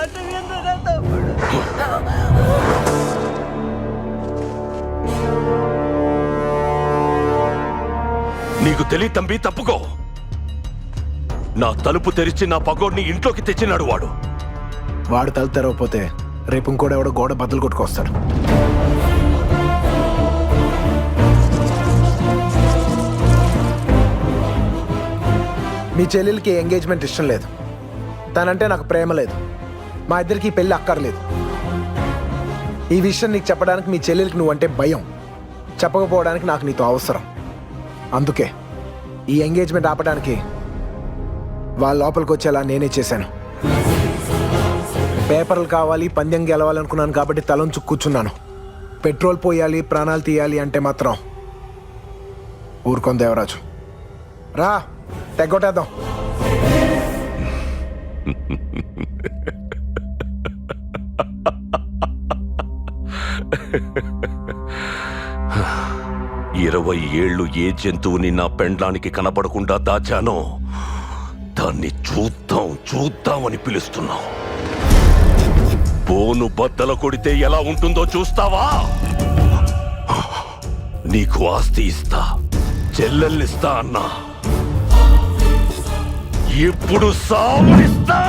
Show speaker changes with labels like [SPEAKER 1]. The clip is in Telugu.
[SPEAKER 1] మాట వినరా తమ్ముడు?
[SPEAKER 2] నీకు తెలియ తంబి, తప్పుకో. నా తలుపు తెరిచి నా పగోడిని ఇంట్లోకి తెచ్చినాడు వాడు.
[SPEAKER 3] వాడు తలుపు తెరవకపోతే రేపు ఇంకోటి ఎవడో గోడ బద్దలు కొట్టుకొస్తాడు. మీ చెల్లెలకి ఎంగేజ్మెంట్ ఇష్టం లేదు, తనంటే నాకు ప్రేమ లేదు, మా ఇద్దరికి పెళ్ళి అక్కర్లేదు. ఈ విషయం నీకు చెప్పడానికి మీ చెల్లెలకి నువ్వంటే భయం, చెప్పకపోవడానికి నాకు నీతో అవసరం. అందుకే ఈ ఎంగేజ్మెంట్ ఆపడానికి వాళ్ళ లోపలికి వచ్చేలా నేనే చేశాను. పేపర్లు కావాలి, పందెం గెలవాలనుకున్నాను కాబట్టి తలంచు కూర్చున్నాను. పెట్రోల్ పోయాలి, ప్రాణాలు తీయాలి అంటే మాత్రం ఊరుకొని దేవరాజు. రా తెగొట్టేద్దాం.
[SPEAKER 2] ఇరవై ఏళ్ళు ఏ జంతువుని నా పెండ్లానికి కనపడకుండా దాచానో దాన్ని చూద్దాం చూద్దామని పిలుస్తున్నావు. బోను బద్దల కొడితే ఎలా ఉంటుందో చూస్తావా? నీకు ఆస్తి ఇస్తా, చెల్లెల్నిస్తా అన్నా, ఇప్పుడు సావునిస్తా.